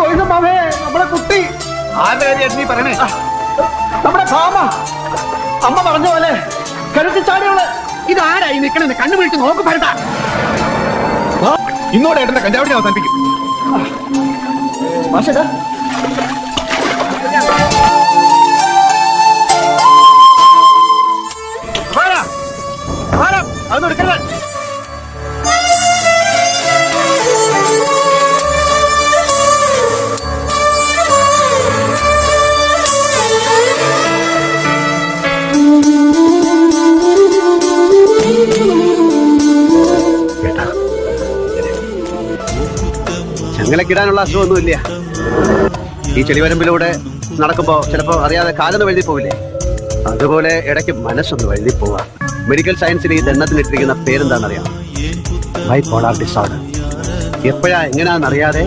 കൊയ്ത മാമേ, നമ്മുടെ കുട്ടി. നീ പറയണേ? നമ്മുടെ ഭാമ. അമ്മ പറഞ്ഞ പോലെ കരുത്തി ചാടിയോള്. ഇതാരായി നിൽക്കണെന്ന് കണ്ണു പിടിച്ച് നോക്ക് ഭരതാ. ഇന്നോടെ ഏട്ടന്റെ കഞ്ചാവടി അവസാനിപ്പിക്കും. മാഷേട്ടാ, അതൊന്നും എടുക്കരുത്. ഞങ്ങളെക്കിടാനുള്ള അസുഖമൊന്നുമില്ല. ഈ ചെളിവരമ്പിലൂടെ നടക്കുമ്പോ ചിലപ്പോ അറിയാതെ കാലൊന്ന് വഴുതി പോവില്ലേ, അതുപോലെ ഇടയ്ക്ക് മനസ്സൊന്ന് വഴുതി പോവാ. മെഡിക്കൽ സയൻസിൽ ഈ ദണ്ണത്തിനിട്ടിരിക്കുന്ന പേരെന്താണെന്നറിയാം? Bipolar disorder. എപ്പോഴാ എങ്ങനെയാണെന്നറിയാതെ